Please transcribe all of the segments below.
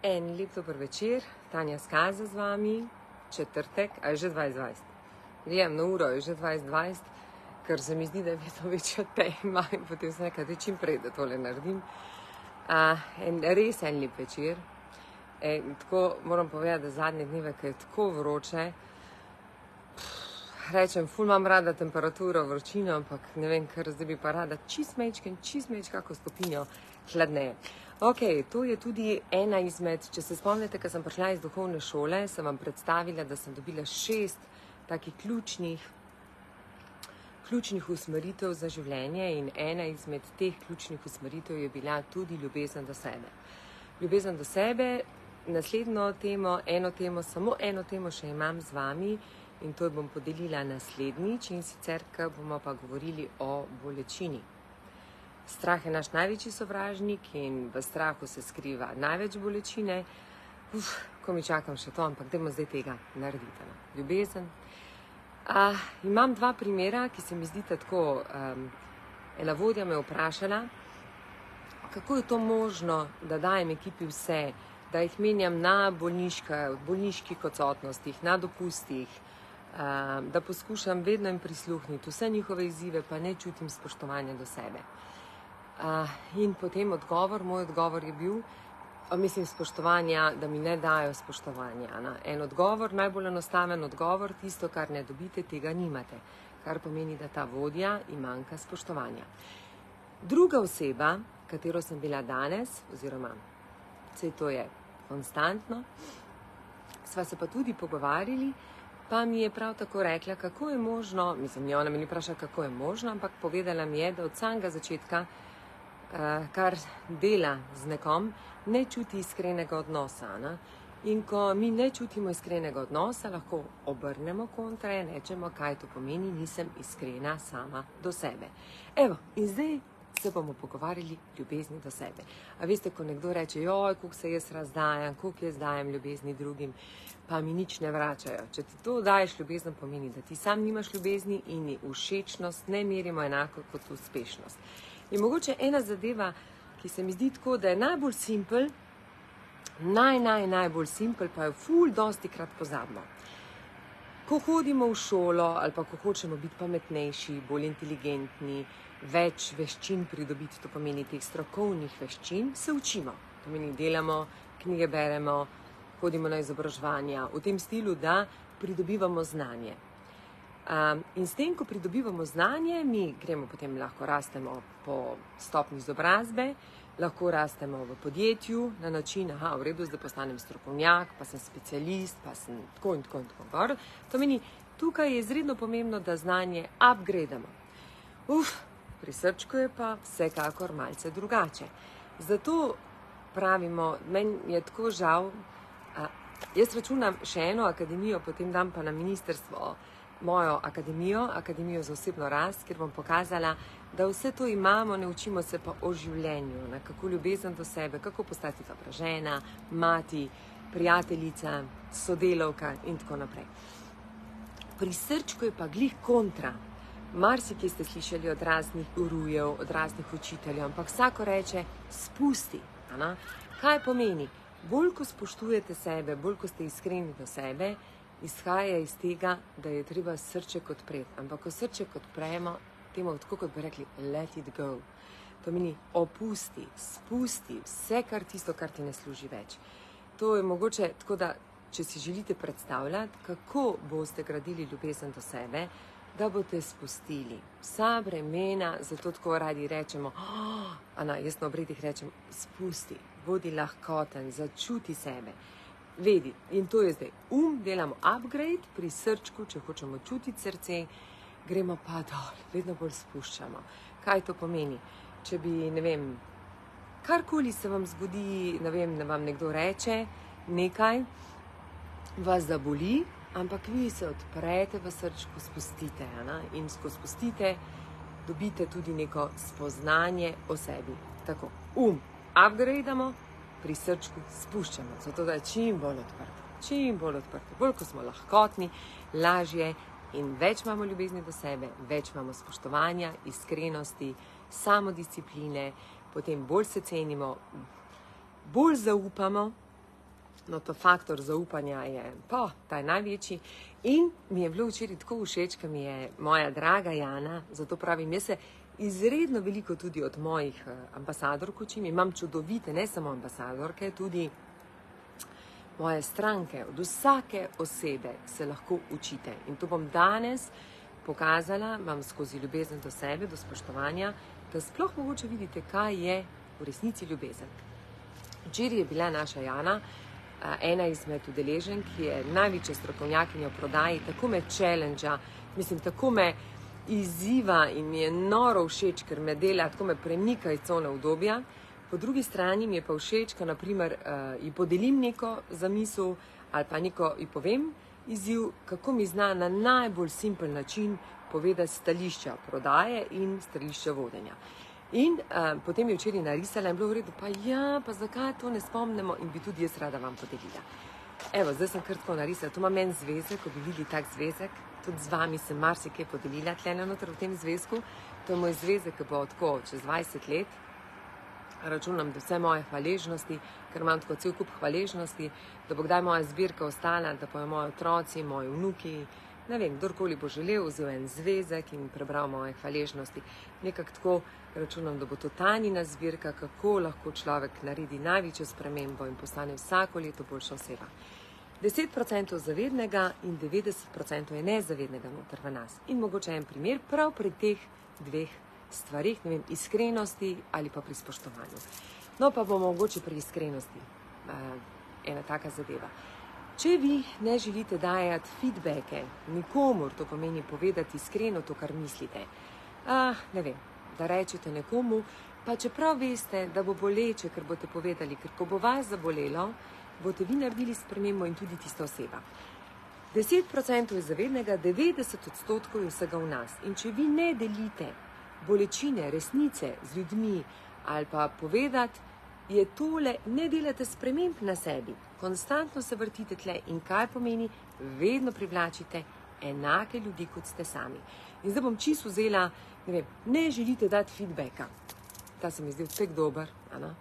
En lep dober večer, Tanja Skaza z vami, četrtek, a je že 2020. Gledam na uro, je že 2020, ker se mi zdi, da je vedno večja tema in potem sem rekla, da čim prej, da tole naredim. Res en lep večer. Tako moram povedati, da zadnje dneve, ko je tako vroče, rečem, ful imam rada temperaturo, vročino, ampak ne vem, ker zdaj bi pa rada čist kako stopinjo hladneje. Ok, to je tudi ena izmed, če se spomnite, ko sem prišla iz duhovne šole, sem vam predstavila, da sem dobila 6 takih ključnih usmeritev za življenje in ena izmed teh ključnih usmeritev je bila tudi ljubezen do sebe. Ljubezen do sebe, naslednjo temo, samo eno temo še imam z vami in to bom podelila naslednjič in sicer, ko bomo pa govorili o bolečini. Strah je naš največji sovražnik in v strahu se skriva največ bolečine. Ko mi čakam še to, ampak dajmo zdaj tega narediti. Ljubezen. Imam 2 primera, ki se mi zdita tako. Ena vodja me vprašala, kako je to možno, da dajem ekipi vse, da jih menjam na bolniških odsotnostih, na dopustih, da poskušam vedno jim prisluhniti, vse njihove izzive, pa ne čutim spoštovanja do sebe. In potem moj odgovor je bil, spoštovanja, da mi ne dajo spoštovanja. En odgovor, najbolj enostaven odgovor, tisto, kar ne dobite, tega nimate. Kar pomeni, da ta vodja ji manjka spoštovanja. Druga oseba, katero sem bila danes, oziroma vse to je konstantno, sva se pa tudi pogovarjali, pa mi je prav tako rekla, kako je možno, ona me ni vprašala, kako je možno, ampak povedala mi je, da od samega začetka, kar dela z nekom, ne čuti iskrenega odnosa. In ko mi ne čutimo iskrenega odnosa, lahko obrnemo kontra in rečemo, kaj to pomeni, nisem iskrena sama do sebe. Evo, in zdaj se bomo pogovarjali ljubezni do sebe. A veste, ko nekdo reče, joj, koliko se jaz razdajam, koliko jaz dajem ljubezni drugim, pa mi nič ne vračajo. Če ti to daješ ljubezen, pomeni, da ti sam nimaš ljubezni in všečnost ne merimo enako kot uspešnost. In mogoče ena zadeva, ki se mi zdi tako, da je najbolj simpel, najbolj simpel, pa jo ful dosti krat pozabimo. Ko hodimo v šolo ali pa ko hočemo biti pametnejši, bolj inteligentni, več veščin pridobiti, to pomeni teh strokovnih veščin, se učimo. To pomeni, delamo, knjige beremo, hodimo na izobraževanja, v tem stilu, da pridobivamo znanje. In s tem, ko pridobivamo znanje, mi gremo potem, lahko rastemo po stopnji izobrazbe, lahko rastemo v podjetju na način, v redu, zdaj postanem strokovnjak, pa sem specialist, pa sem tako in tako. To meni, tukaj je izredno pomembno, da znanje upgradamo. Pri srčku je pa vsekakor malce drugače. Zato pravimo, meni je tako žal, jaz računam še eno akademijo, potem dam pa na ministrstvo mojo akademijo za osebno rast, kjer bom pokazala, da vse to imamo, ne učimo se pa o življenju, kako ljubezen do sebe, kako postati dobra žena, mati, prijateljica, sodelavka in tako naprej. Pri srčku je pa glih kontra. Marsikje ste slišali od raznih gurujev, od raznih učiteljev, ampak vsako reče, spusti. Kaj pomeni? Bolj, ko spoštujete sebe, bolj, ko ste iskreni do sebe, izhaja iz tega, da je treba srček odpreti. Ampak ko srček odpremo, temu tako kot bi rekli, let it go. To pomeni, opusti, spusti vse, kar ti ne služi več. To je mogoče tako, da če si želite predstavljati, kako boste gradili ljubezen do sebe, da boste spustili vsa bremena, zato tako radi rečemo, jaz na obredih rečem, spusti, bodi lahkoten, začuti sebe. Vedi, in to je zdaj delamo upgrade pri srčku, če hočemo čutiti srce, gremo pa dol, vedno bolj spuščamo. Kaj to pomeni? Če bi, karkoli se vam zgodi, vam nekdo reče nekaj, vas zaboli, ampak vi se odprete v srčku, spustite. In ko spustite, dobite tudi neko spoznanje o sebi. Tako, upgradeamo, pri srčku spuščamo, zato da je čim bolj odprto. Bolj, ko smo lahkotni, lažje in več imamo ljubezni do sebe, več imamo spoštovanja, iskrenosti, samodiscipline, potem bolj se cenimo, bolj zaupamo No, to faktor zaupanja je, ta je največji. In mi je bilo včeraj tako všeč, ker mi je moja draga Jana, zato pravim, jaz se izredno veliko tudi od mojih ambasadork učim. Imam čudovite, ne samo ambasadorke, tudi moje stranke. Od vsake osebe se lahko učite. In to bom danes pokazala vam skozi ljubezen do sebe, do spoštovanja, da sploh mogoče vidite, kaj je v resnici ljubezen. Včeraj je bila naša Jana ena izmed udeleženk, ki je največja strokovnjakinja v prodaji, tako me challengea, mislim, tako me izziva in mi je noro všeč, ker me dela, tako me premika iz cone udobja. Po drugi strani mi je pa všeč, ko naprimer ji podelim neko zamisel ali pa neko ji povem izziv, kako mi zna na najbolj simpel način povedati stališča prodaje in stališča vodenja. In potem je včeraj narisala in bilo v redu, pa zakaj to ne spomnimo in bi tudi jaz rada vam podelila. Evo, zdaj sem kar tako narisala, to ima meni zvezek, ko bi videli tak zvezek, tudi z vami sem marsikaj podelila tlene noter v tem zvezku, to je moj zvezek, ki bo tako čez 20 let, računam, da vse moje hvaležnosti, ker imam tako cel kup hvaležnosti, da bo kdaj moja zbirka ostala, da pa jo moji otroci, moji vnuki, ne vem, kdorkoli bo želel, vzel en zvezek in prebral moje hvaležnosti. Nekako tako računam, da bo to Tanjina zbirka, kako lahko človek naredi največjo spremembo in postane vsako leto boljša oseba. 10% zavednega in 90% je nezavednega noter v nas. In mogoče en primer prav pri teh dveh stvarih, ne vem, iskrenosti ali pa pri spoštovanju. No, pa bomo mogoče pri iskrenosti ena taka zadeva. Če vi ne želite dajati feedbacke nikomur, to pomeni povedati iskreno to, kar mislite, ne vem, da rečete nekomu, pa čeprav veste, da bo boleče, ker boste povedali, ker ko bo vas zabolelo, boste vi naredili spremembo in tudi tista oseba. 10% je zavednega, 90% je vsega v nas. In če vi ne delite bolečine, resnice z ljudmi ali pa povedati, je tole, ne delate sprememb na sebi, konstantno se vrtite tle in kaj pomeni, vedno privlačite enake ljudi, kot ste sami. In zdaj bom čisto vzela, ne vem, ne želite dati feedbacka. Ta se mi zdaj vsek dober, ano.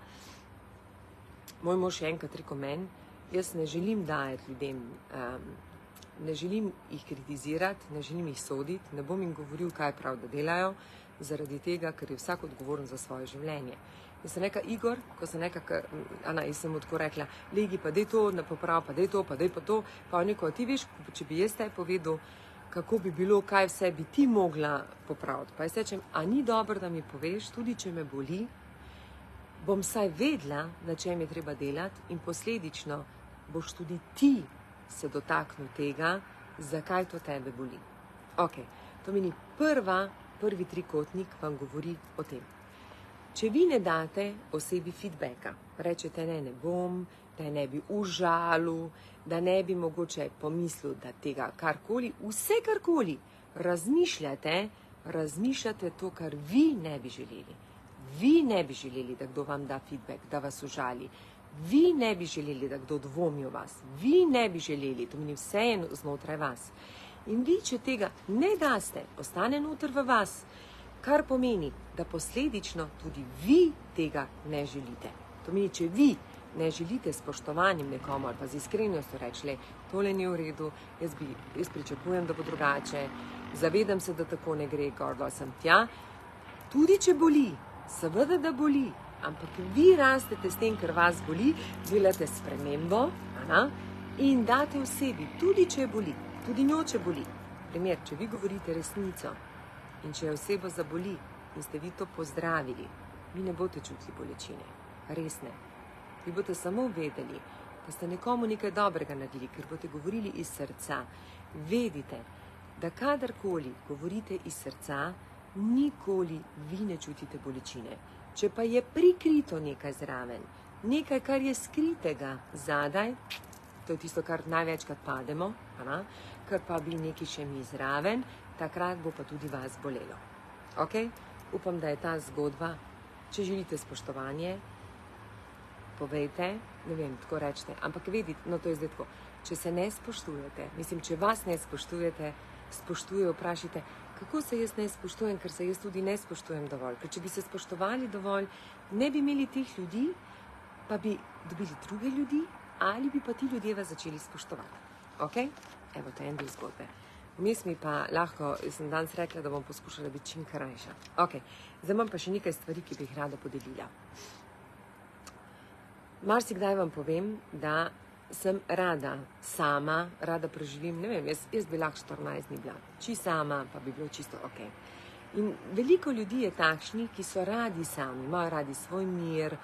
Moj mož je enkrat rekel meni, jaz ne želim dajati ljudem, ne želim jih kritizirati, ne želim jih soditi, ne bom jim govoril, kaj prav, da delajo, zaradi tega, ker je vsak odgovoren za svoje življenje. In sem rekla, Igor, ko sem nekako, jaz sem mu tako rekla, Legi, pa dej to, ne poprav, pa dej to, pa dej pa to, pa on rekel, ti veš, če bi jaz te povedal, kako bi bilo, kaj vse bi ti mogla popraviti. Pa jaz rečem, a ni dobro, da mi poveš, tudi če me boli, bom saj vedela, na čem je treba delati in posledično boš tudi ti se dotaknil tega, zakaj to tebe boli. Ok, to meni prvi trikotnik vam govori o tem. Če vi ne date osebi feedbacka, rečete, ne bom, da ne bi užalil, da ne bi mogoče pomislil, da tega karkoli, vse karkoli razmišljate to, kar vi ne bi želeli. Vi ne bi želeli, da kdo vam da feedback, da vas užali. Vi ne bi želeli, da kdo dvomi o vas. Vi ne bi želeli, to meni vse je znotraj vas. In vi, če tega ne daste, ostane noter v vas, kar pomeni, da posledično tudi vi tega ne želite. To pomeni, če vi ne želite spoštovanjem nekomu ali pa z iskrenostjo reči, tole ni v redu, jaz pričakujem, da bo drugače, zavedam se, da tako ne gre, gordo sem tja. Tudi če boli, seveda da boli, ampak vi rastete s tem, ker vas boli, delate spremembo in date osebi, tudi če boli, tudi njo, če boli. Primer, če vi govorite resnico, in če je osebo zaboli in ste vi to pozdravili, vi ne boste čutili bolečine. Res ne. Vi boste samo vedeli, da ste nekomu nekaj dobrega naredili, ker boste govorili iz srca. Vedite, da kadarkoli govorite iz srca, nikoli vi ne čutite bolečine. Če pa je prikrito nekaj zraven, nekaj, kar je skritega zadaj, to je tisto, kar največkrat pademo, kar pa bi nekaj še mi zraven, takrat bo pa tudi vas bolelo. Ok? Upam, da je ta zgodba, če želite spoštovanje, povejte, ne vem, tako rečete, ampak vedite, no to je zdaj tako, če se ne spoštujete, mislim, če vas ne spoštujete, vprašajte, kako se jaz ne spoštujem, ker se jaz tudi ne spoštujem dovolj. Ker če bi se spoštovali dovolj, ne bi imeli teh ljudi, pa bi dobili druge ljudi, ali bi pa ti ljudje vas začeli spoštovati. Ok? Evo, to je en del zgodbe. Vmes mi pa lahko, sem danes rekla, da bom poskušala biti čim krajša. Ok, zdaj imam pa še nekaj stvari, ki bi jih rada podelila. Marsikdaj vam povem, da sem rada sama, rada preživim, ne vem, jaz bi lahko 14 dni bila, sama, pa bi bilo čisto ok. In veliko ljudi je takšni, ki so radi sami, imajo radi svoj mir,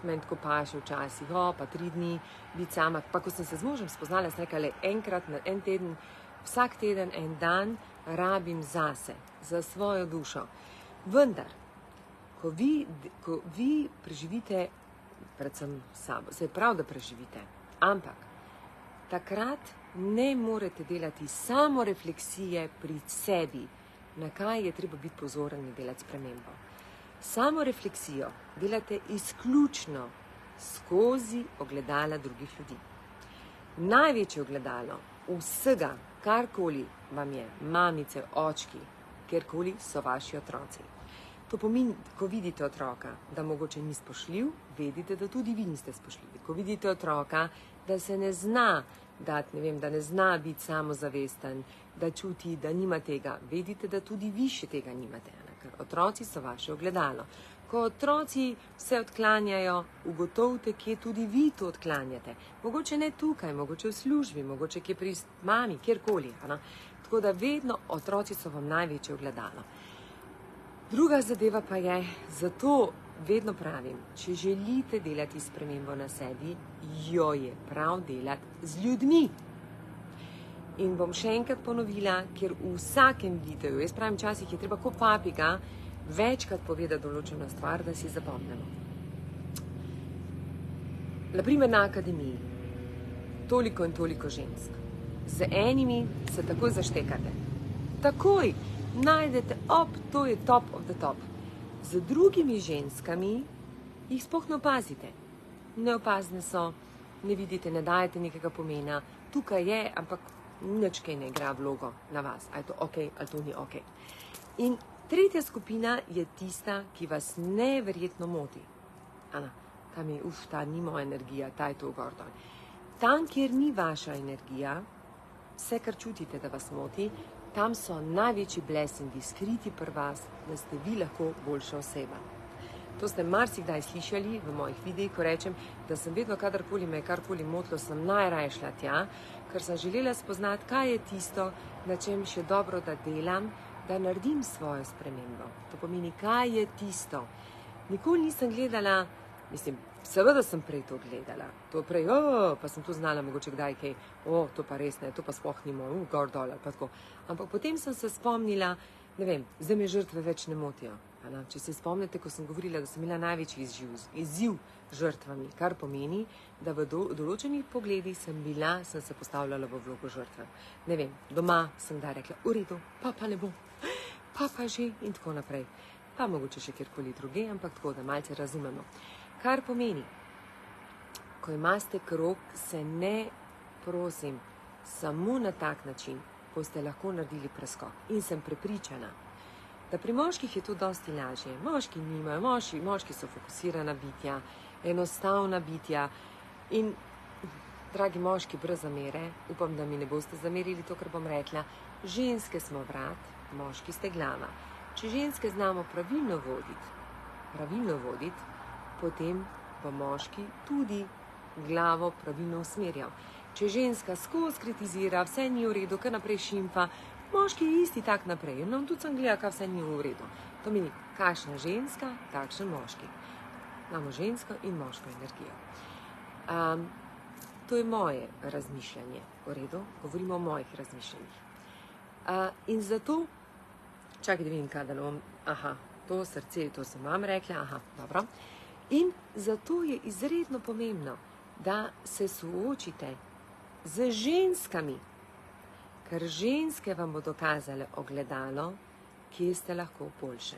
meni tako paše včasih, pa 3 dni biti sama. Pa ko sem se z možem spoznala, sem rekla, enkrat na en teden, vsak teden, en dan rabim zase, za svojo dušo. Vendar, ko vi preživite predvsem sabo, se je prav, da preživite, ampak takrat ne morete delati samo refleksije pri sebi, na kaj je treba biti pozoren in delati spremembo. Samo refleksijo delate izključno skozi ogledala drugih ljudi. Največje ogledalo vsega, karkoli vam je, mamice, očki, kjerkoli so vaši otroci. To pomeni, ko vidite otroka, da mogoče ni spoštljiv, vedite, da tudi vi niste spoštljivi. Ko vidite otroka, da se ne zna dati, ne vem, da ne zna biti samozavesten, da čuti, da nima tega, vedite, da tudi vi še tega nimate, ker otroci so vaše ogledalo. Ko otroci se odklanjajo, ugotovite, kje tudi vi to odklanjate. Mogoče ne tukaj, mogoče v službi, mogoče kje pri mami, kjerkoli. Tako da vedno otroci so vam največje ogledalo. Druga zadeva pa je, zato vedno pravim, če želite delati spremembo na sebi, jo je prav delati z ljudmi. In bom še enkrat ponovila, ker v vsakem videu, jaz pravim, časih je treba kot papiga večkrat povedati določeno stvar, da si zapomnimo. Naprimer na akademiji, toliko in toliko žensk. Z enimi se takoj zaštekate. Takoj najdete, to je top of the top. Z drugimi ženskami jih sploh ne opazite. Neopazne so, ne vidite, ne dajete nekega pomena. Tukaj je, ampak nič kaj ne igra vlogo na vas. A je to ok, ali to ni ok. In tretja skupina je tista, ki vas neverjetno moti. Tam je, ta ni moja energija, ta je to gor dol. Tam, kjer ni vaša energija, vse, kar čutite, da vas moti, tam so največji blessingi skriti pri vas, da ste vi lahko boljša oseba. To ste marsikdaj slišali v mojih videih, ko rečem, da sem vedno, kadarkoli me je karkoli motilo, sem najraje šla tja, ker sem želela spoznati, kaj je tisto, na čem še dobro, da delam, da naredim svojo spremembo. To pomeni, kaj je tisto. Nikoli nisem gledala, seveda sem prej to gledala. To prej, pa sem to znala mogoče kdaj kaj, to pa res ne, to pa sploh nimo, gor dol ali pa tako. Ampak potem sem se spomnila, ne vem, zdaj me žrtve več ne motijo. Če se spomnite, ko sem govorila, da sem imela največji izziv žrtvami, kar pomeni, da v določenih pogledih sem se postavljala v vlogo žrtve. Ne vem, doma sem da rekla, v redu, pa ne bom, pa že in tako naprej. Pa mogoče še kjerkoli druge, ampak tako, da malce razumemo. Kar pomeni, ko imate krog, se ne, prosim, samo na tak način boste lahko naredili preskok. In sem prepričana, da pri moških je to dosti lažje. Moški nimajo, moški so fokusirana bitja, enostavna bitja. In, dragi moški, brez zamere, upam, da mi ne boste zamerili to, kar bom rekla, ženske smo vrat, moški ste glava. Če ženske znamo pravilno voditi, potem bo moški tudi glavo pravilno usmerjal. Če ženska skozi kritizira, vse ni v redu, kar naprej šimfa, moški je isti tak naprej. No, tudi sem gledala, kaj vse ni v redu. To meni, kakšna ženska, takšen moški. Imamo žensko in moško energijo. To je moje razmišljanje. V redu, govorimo o mojih razmišljanjih. In zato, čakaj, da vidim, kaj da bom, to srce, to sem vam rekla, dobro. In zato je izredno pomembno, da se soočite z ženskami, ker ženske vam bodo kazale ogledalo, kje ste lahko boljše.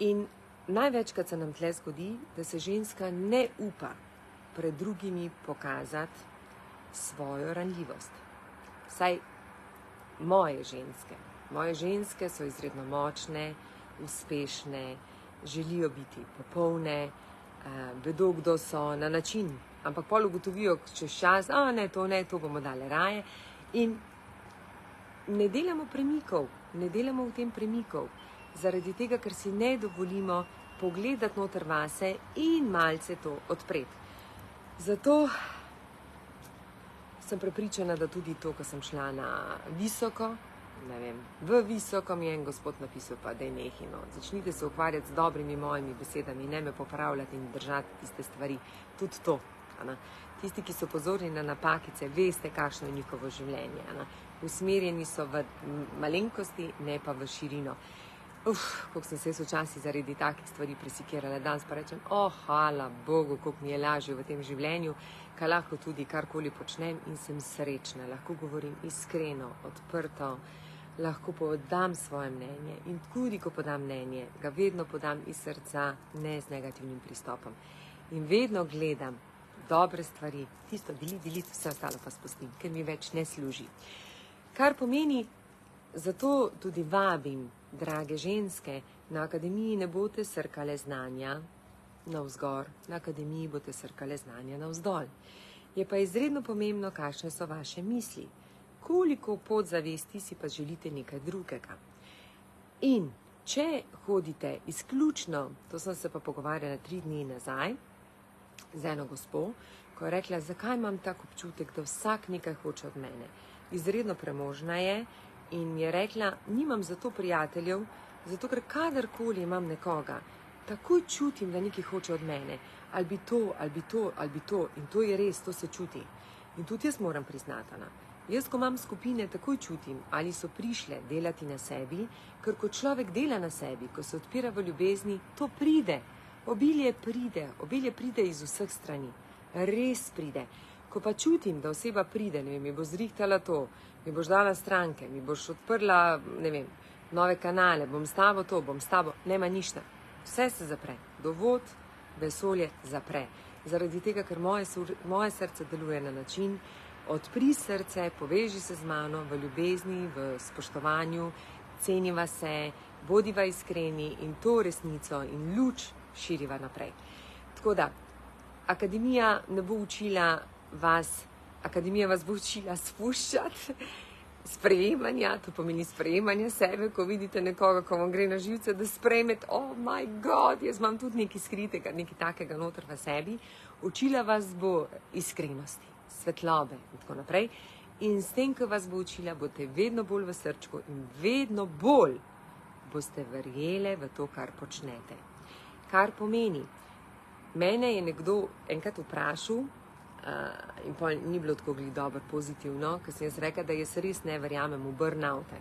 In največkrat se nam tle zgodi, da se ženska ne upa pred drugimi pokazati svojo ranljivost. Vsaj moje ženske. Moje ženske so izredno močne, uspešne, želijo biti popolne, vedo, kdo so, na način, ampak pol ugotovijo čez čas, ne, to bomo dali raje. In ne delamo premikov, ne delamo v tem premikov, zaradi tega, ker si ne dovolimo pogledati noter vase in malce to odpreti. Zato sem prepričana, da tudi to, ko sem šla na visoko, ne vem, v visoko mi je en gospod napisal, pa da je nehino. Začnite se ukvarjati z dobrimi mojimi besedami, ne me popravljati in držati tiste stvari. Tudi to. Tisti, ki so pozorni na napakice, veste, kakšno je njihovo življenje. Usmerjeni so v malenkosti, ne pa v širino. Koliko sem se včasih zaradi takih stvari presikirala. Danes pa rečem, hvala Bogu, koliko mi je lažje v tem življenju, kaj lahko tudi karkoli počnem in sem srečna. Lahko govorim iskreno, odprto, lahko podam svoje mnenje in tudi, ko podam mnenje, ga vedno podam iz srca, ne z negativnim pristopom. In vedno gledam dobre stvari, tisto deliti, vse ostalo pa spustim, ker mi več ne služi. Kar pomeni, zato tudi vabim, drage ženske, na akademiji ne boste srkale znanja navzgor, na akademiji boste srkale znanja navzdol. Je pa izredno pomembno, kakšne so vaše misli, koliko podzavesti si pa želite nekaj drugega. In če hodite izključno, to sem se pa pogovarjala 3 dni nazaj, z eno gospo, ko je rekla, zakaj imam tak občutek, da vsak nekaj hoče od mene. Izredno premožna je in mi je rekla, nimam zato prijateljev, zato ker kadarkoli imam nekoga, takoj čutim, da nekaj hoče od mene. Ali bi to, ali bi to, ali bi to. In to je res, to se čuti. In tudi jaz moram priznati. Jaz, ko imam skupine, takoj čutim, ali so prišle delati na sebi, ker ko človek dela na sebi, ko se odpira v ljubezni, to pride. Obilje pride iz vseh strani. Res pride. Ko pa čutim, da oseba pride, ne vem, mi bo zrihtala to, mi boš dala stranke, mi boš odprla, ne vem, nove kanale, bom s tabo to, bom s tabo, nema ništa. Vse se zapre. Dovod, vesolje zapre. Zaradi tega, ker moje srce deluje na način, odpri srce, poveži se z mano v ljubezni, v spoštovanju, ceniva se, bodiva iskreni in to resnico in luč širiva naprej. Tako da, akademija ne bo učila vas, akademija vas bo učila spuščati, sprejemanja, to pomeni sprejemanje sebe, ko vidite nekoga, ko vam gre na živce, da sprejmete, oh my god, jaz imam tudi nekaj skritega, nekaj takega noter v sebi. Učila vas bo iskrenosti, svetlobe in tako naprej. In s tem, ko vas bo učila, boste vedno bolj v srčku in vedno bolj boste verjele v to, kar počnete. Kar pomeni, mene je nekdo enkrat vprašal, in pa ni bilo tako dobro pozitivno, ker sem jaz rekla, da jaz res ne verjamem v burnoute.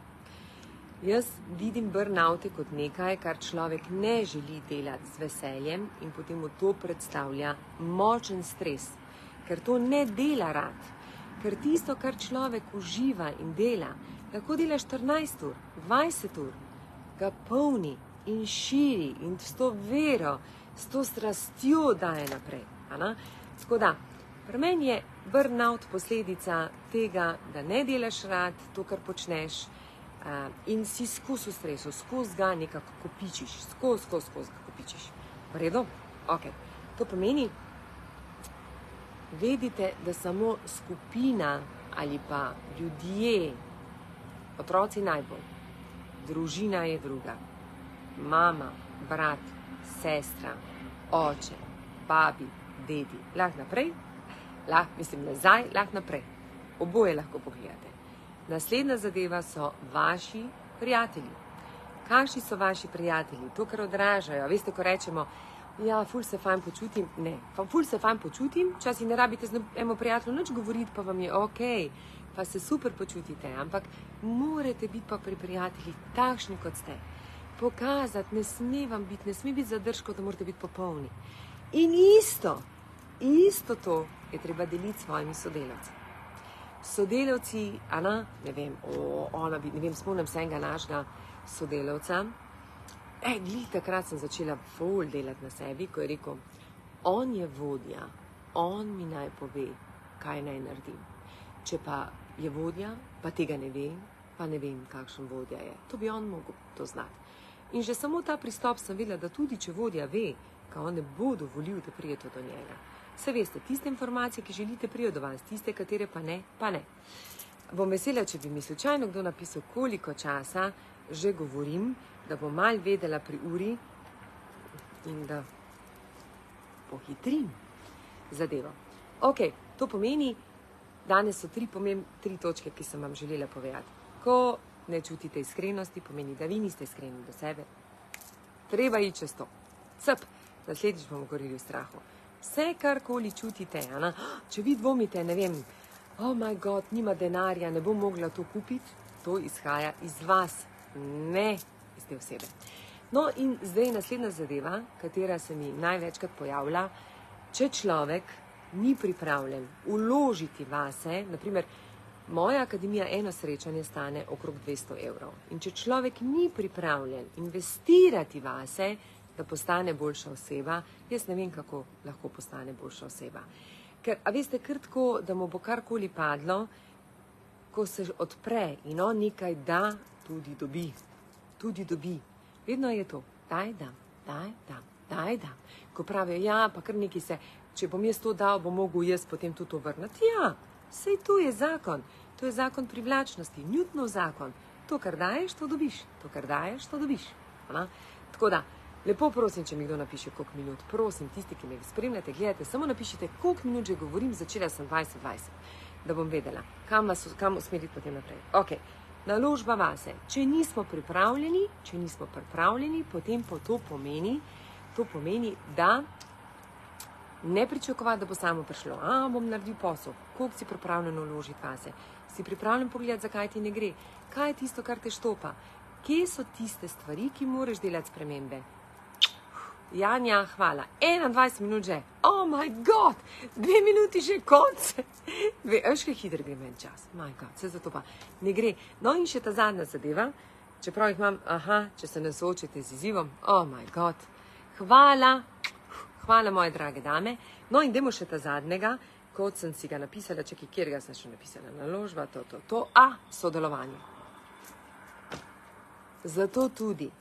Jaz vidim burnoute kot nekaj, kar človek ne želi delati z veseljem in potem mu to predstavlja močen stres, ker to ne dela rad. Ker tisto, kar človek uživa in dela, lahko dela 14 ur, 20 ur, ga polni in širi in s to vero, s to strastjo daje naprej. Tako da, pri meni je burnout posledica tega, da ne delaš rad to, kar počneš in si skozi v stresu, skozi ga nekako kopičiš, skozi ga kopičiš. V redu? Ok. To pomeni, vedite, da samo skupina ali pa ljudje, otroci najbolj, družina je druga, mama, brat, sestra, oče, babi, dedi, lahko naprej, nazaj, lahko naprej. Oboje lahko pogledate. Naslednja zadeva so vaši prijatelji. Kakšni so vaši prijatelji? To, kar odražajo. Veste, ko rečemo, ja, ful se fajn počutim. Ne, ful se fajn počutim, včasih ne rabite z eno prijateljo nič govoriti, pa vam je okej, pa se super počutite, ampak morate biti pa pri prijateljih takšni, kot ste. Pokazati, ne sme biti zadržkov, da morate biti popolni. In isto to je treba deliti s svojimi sodelavci. Sodelavci, ne vem, spomnim se enega našega sodelavca. Takrat sem začela ful delati na sebi, ko je rekel, on je vodja, on mi naj pove, kaj naj naredim. Če pa je vodja, pa tega ne vem, pa ne vem, kakšen vodja je. To bi on mogel to znati. In že samo ta pristop sem videla, da tudi če vodja ve, ka on ne bo dovolil, da prijete do njega. Vse veste, tiste informacije, ki želite priti do vas, tiste, katere pa ne, pa ne. Bom vesela, če bi mi slučajno kdo napisal, koliko časa že govorim, da bom mal vedela pri uri in da pohitrim zadevo. Ok, to pomeni, danes so tri točke, ki sem vam želela povedati. Ko ne čutite iskrenosti, pomeni, da vi niste iskreni do sebe. Treba iti čez to. Cep, naslednjič bomo govorili o strahu. Vse, karkoli čutite, če vi dvomite, ne vem, oh my god, nima denarja, ne bom mogla to kupiti, to izhaja iz vas, ne iz te osebe. No in zdaj naslednja zadeva, katera se mi največkrat pojavlja, če človek ni pripravljen vložiti vase, naprimer, moja akademija eno srečanje stane okrog 200 evrov. In če človek ni pripravljen investirati vase, da postane boljša oseba, jaz ne vem, kako lahko postane boljša oseba. Ker, a veste, kar tako, da mu bo karkoli padlo, ko se odpre in on nekaj da, tudi dobi. Tudi dobi. Vedno je to, daj dam. Ko pravijo, ja, pa kar nekaj se, če bom jaz to dal, bom mogel jaz potem tudi to vrniti. Ja, sej to je zakon. To je zakon privlačnosti, Newtonov zakon. To, kar daješ, to dobiš. To, kar daješ, to dobiš. Tako da, lepo prosim, če mi kdo napiše, koliko minut. Prosim, tisti, ki me spremljate, gledate, samo napišite, koliko minut že govorim, začela sem 20, da bom vedela, kam usmeriti potem naprej. Ok, naložba vase. Če nismo pripravljeni, potem to pomeni, da ne pričakovati, da bo samo prišlo. Bom naredil posel. Koliko si pripravljen vložiti vase? Si pripravljen pogledati, zakaj ti ne gre? Kaj je tisto, kar te štopa? Kje so tiste stvari, ki moraš delati spremembe? Janja, hvala. 21 minut že. Oh my god, 2 minuti že konc. Veš, kaj hitro gre meni čas. My god, vse zato pa ne gre. No in še ta zadnja zadeva, čeprav jih imam, če se ne soočite z izzivom, oh my god, hvala moje drage dame. No in dajmo še ta zadnjega, kot sem si ga napisala, kjerega sem še napisala, naložba, sodelovanje. Zato tudi,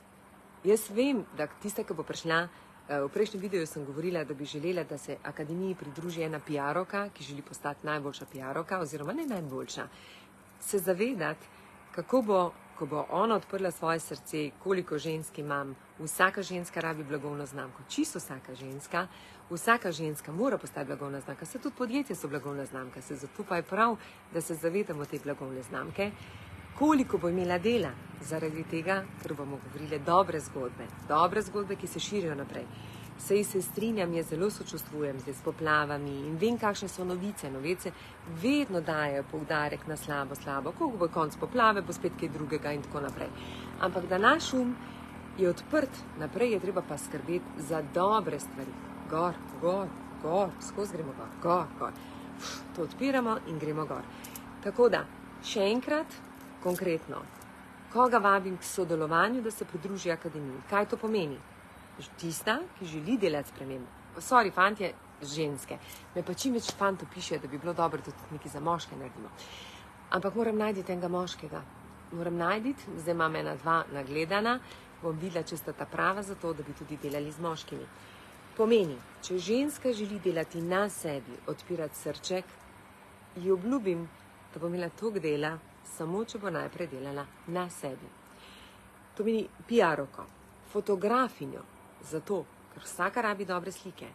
jaz vem, da tista, ki bo prišla, v prejšnjem videu sem govorila, da bi želela, da se akademiji pridruži ena PR-ovka, ki želi postati najboljša PR-ovka, oziroma ne najboljša. Se zavedati, kako bo, ko bo ona odprla svoje srce, koliko žensk imam, vsaka ženska rabi blagovno znamko, čisto vsaka ženska mora postati blagovna znamka, se tudi podjetje so blagovna znamka, zato pa je prav, da se zavedamo te blagovne znamke. Koliko bo imela dela zaradi tega, ker bomo govorili dobre zgodbe, ki se širijo naprej. Sej se strinjam, jaz zelo sočustvujem zdaj s poplavami in vem, kakšne so novice. Novice vedno dajo poudarek na slabo. Ko bo konc poplave, bo spet kaj drugega in tako naprej. Ampak da naš je odprt, naprej je treba pa skrbeti za dobre stvari. Gor, skozi gremo gor. To odpiramo in gremo gor. Tako da, še enkrat, konkretno, koga vabim k sodelovanju, da se pridruži akademiji? Kaj to pomeni? Tista, ki želi delati spremembe. Sorry, fantje, ženske. Me pa čim več fantov piše, da bi bilo dobro, da tudi nekaj za moške naredimo. Ampak moram najti enega moškega. Zdaj imam 1-2 nagledana, bom videla, če sta ta prava za to, da bi tudi delali z moškimi. Pomeni, če ženska želi delati na sebi, odpirati srček, ji obljubim, da bo imela toliko dela, samo če bo najprej delala na sebi. To meni PR-ovko, fotografinjo, zato, ker vsaka rabi dobre slike,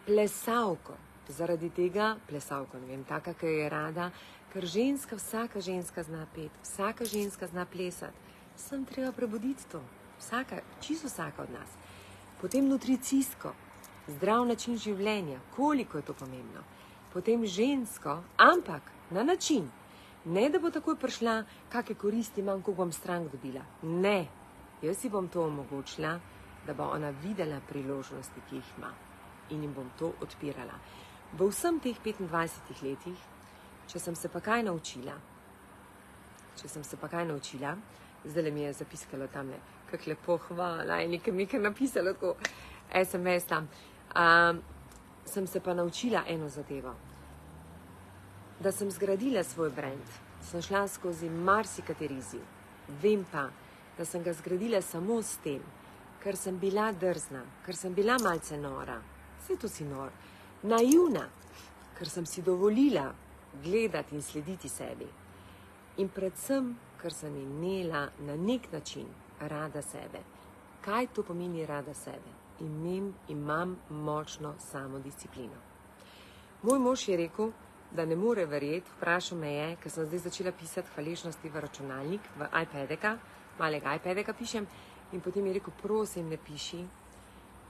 plesavko, zaradi tega plesavko, ne vem, taka, ki je rada, ker vsaka ženska zna peti, vsaka ženska zna plesati, sem treba prebuditi to, čisto vsaka od nas. Potem nutricijsko, zdrav način življenja, koliko je to pomembno. Potem žensko, ampak na način, ne da bo takoj prišla, kakšne koristi imam, koliko bom strank dobila. Ne, jaz si bom to omogočila, da bo ona videla priložnosti, ki jih ima. In jim bom to odpirala. V vsem teh 25 letih, če sem se pa kaj naučila, zdaj mi je zapiskalo tamle, kak lepo hvala, in nekaj mi je napisalo tako, SMS tam, sem se pa naučila eno zadevo, da sem zgradila svoj brand, sem šla skozi marsikateri izziv. Vem pa, da sem ga zgradila samo s tem, ker sem bila drzna, ker sem bila malce nora, vse to si nor, naivna, ker sem si dovolila gledati in slediti sebi. In predvsem, ker sem imela na nek način rada sebe. Kaj to pomeni rada sebe? Imam močno samodisciplino. Moj mož je rekel, da ne more verjeti, vprašal me je, ker sem zdaj začela pisati hvaležnosti v računalnik, v iPadeka, malega iPadeka pišem, in potem je rekel, prosim, ne piši.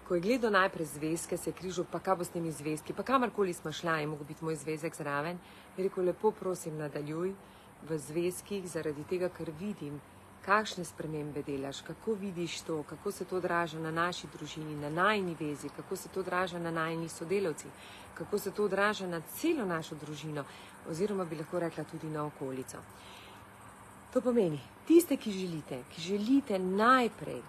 Ko je gledal najprej zvezke, se je križal, pa kaj bo s temi zvezki, pa kamorkoli smo šla, je mogel biti moj zvezek zraven, je rekel, lepo prosim, nadaljuj v zvezkih, zaradi tega, ker vidim, kakšne spremembe delaš, kako vidiš to, kako se to odraža na naši družini, na najini vezi, kako se to odraža na najini sodelavci, kako se to odraža na celo našo družino, oziroma bi lahko rekla tudi na okolico. To pomeni, tiste, ki želite najprej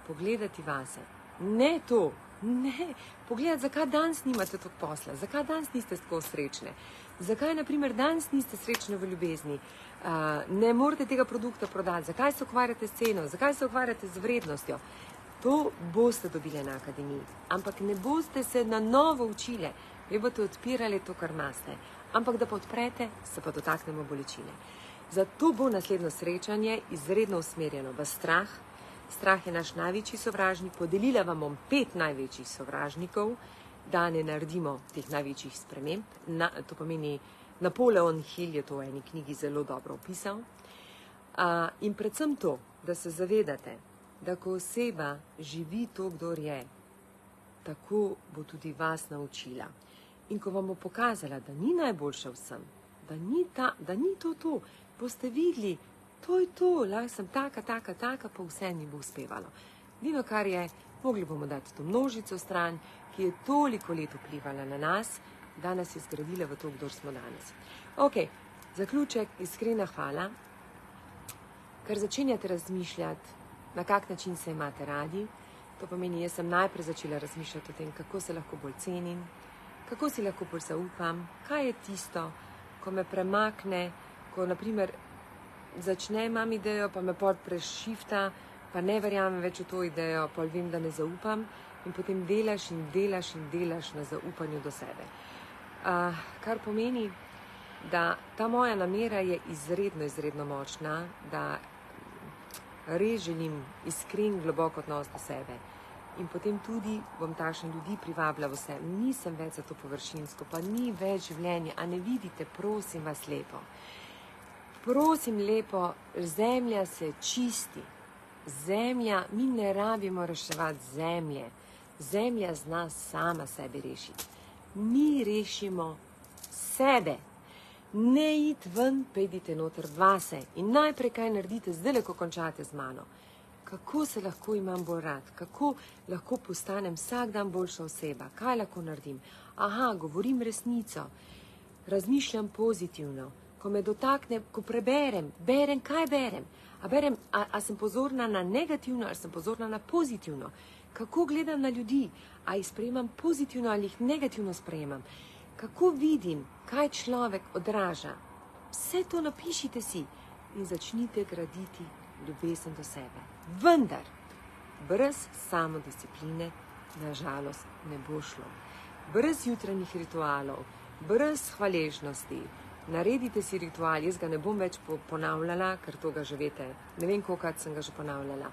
pogledati vase, ne to, ne, pogledati, zakaj danes nimate toliko posla, zakaj danes niste tako srečne, zakaj, na primer, danes niste srečne v ljubezni, ne morete tega produkta prodati, zakaj se ukvarjate s ceno, zakaj se ukvarjate z vrednostjo. To boste dobili na akademiji, ampak ne boste se na novo učili, vi boste odpirali to, kar imate, ampak da podprete, se pa dotaknemo bolečine. Zato bo naslednjo srečanje izredno usmerjeno v strah. Strah je naš največji sovražnik, podelila vam bom 5 največjih sovražnikov, da ne naredimo teh največjih sprememb. To pomeni, Napoleon Hill je to v eni knjigi zelo dobro opisal. In predvsem to, da se zavedate, da ko oseba živi to, kdor je, tako bo tudi vas naučila. In ko vam bo pokazala, da ni najboljša vsem, da ni to, boste videli, to je to, lahko sem taka, pa vse mi bo uspevalo. Edino, kar je, mogli bomo dati to množico stran, ki je toliko let vplivala na nas, da nas je zgradila v to, kdor smo danes. Ok, zaključek, iskrena hvala, ker začenjate razmišljati, na kak način se imate radi. To pomeni, jaz sem najprej začela razmišljati o tem, kako se lahko bolj cenim, kako si lahko bolj zaupam, kaj je tisto, ko me premakne, ko naprimer imam idejo, pa me pod prešifta, pa ne verjamem več v to idejo, pa vem, da ne zaupam, in potem delaš na zaupanju do sebe. Kar pomeni, da ta moja namera je izredno močna, da res želim iskren, globok odnos do sebe. In potem tudi bom takšne ljudi privabila v sebe. Nisem več za to površinsko, pa ni več življenje, a ne vidite, prosim vas lepo. Prosim lepo, zemlja se čisti. Zemlja, mi ne rabimo reševati zemlje. Zemlja zna sama sebe rešiti. Mi rešimo sebe. Ne iti ven, pojdite noter vase in najprej kaj naredite zdaj, ko končate z mano. Kako se lahko imam bolj rad, kako lahko postanem vsak dan boljša oseba, kaj lahko naredim. Aha, govorim resnico, razmišljam pozitivno, ko me dotakne, ko berem, kaj berem. A sem pozorna na negativno ali sem pozorna na pozitivno. Kako gledam na ljudi, a jih sprejemam pozitivno ali jih negativno sprejemam. Kako vidim, kaj človek odraža. Vse to napišite si in začnite graditi ljubezen do sebe. Vendar, brez samodiscipline, nažalost, ne bo šlo. Brez jutranjih ritualov, brez hvaležnosti, naredite si ritual, jaz ga ne bom več ponavljala, ker to ga že veste, ne vem, kolikrat sem ga že ponavljala.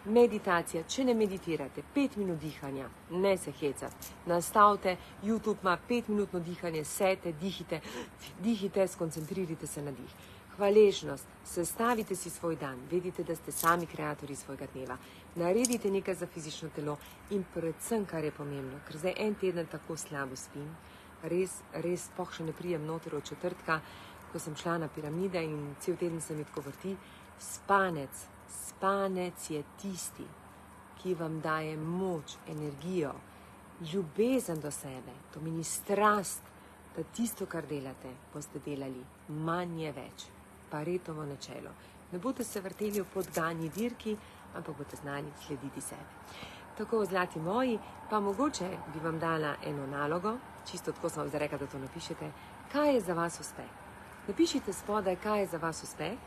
Meditacija, če ne meditirate, 5 minut dihanja, ne se hecati. Nastavite, YouTube ima 5-minutno dihanje, sedite, dihite, skoncentrirajte se na dih. Hvaležnost, sestavite si svoj dan, vedite, da ste sami kreatorji svojega dneva. Naredite nekaj za fizično telo in predvsem, kar je pomembno, ker zdaj en teden tako slabo spim, res sploh še ne prijem noter od četrtka, ko sem šla na piramide in cel teden se mi tako vrti. Spanec je tisti, ki vam daje moč, energijo, ljubezen do sebe, to meni strast, da tisto, kar delate, boste delali manj je več. Paretovo načelo. Ne boste se vrteli v podganji dirki, ampak boste znali slediti sebi. Tako, zlati moji, pa mogoče bi vam dala eno nalogo, čisto tako sem vam zdaj rekla, da to napišete, kaj je za vas uspeh. Napišite spodaj, kaj je za vas uspeh,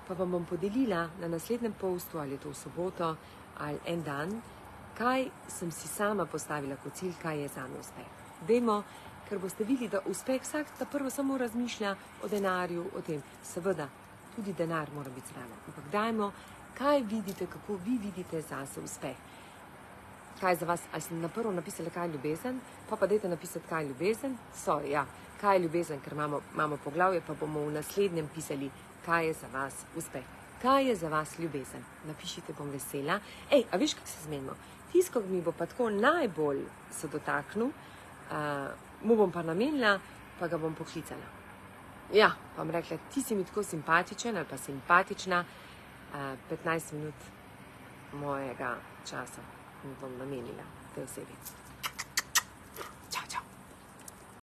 pa vam bom podelila na naslednjem postu, ali je to v soboto, ali en dan, kaj sem si sama postavila kot cilj, kaj je zame uspeh. Dajmo, ker boste videli, da uspeh vsak ta prvo samo razmišlja o denarju, o tem. Seveda, tudi denar mora biti zraven. Ampak dajmo, kaj vidite, kako vi vidite zase uspeh. Kaj je za vas, ali sem na prvo napisala, kaj je ljubezen, pa dajte napisati, kaj je ljubezen. Sorry, ja, kaj je ljubezen, ker imamo poglavje, pa bomo v naslednjem pisali, kaj je za vas uspeh. Kaj je za vas ljubezen? Napišite, bom vesela. Ej, a veš, kako se zmenimo? Tisto, ko mi bo pa tako najbolj se dotaknil, mu bom pa namenila, pa ga bom poklicala. Ja, pa bom rekla, ti si mi tako simpatičen ali pa simpatična, 15 minut mojega časa mi bom namenila tej osebi.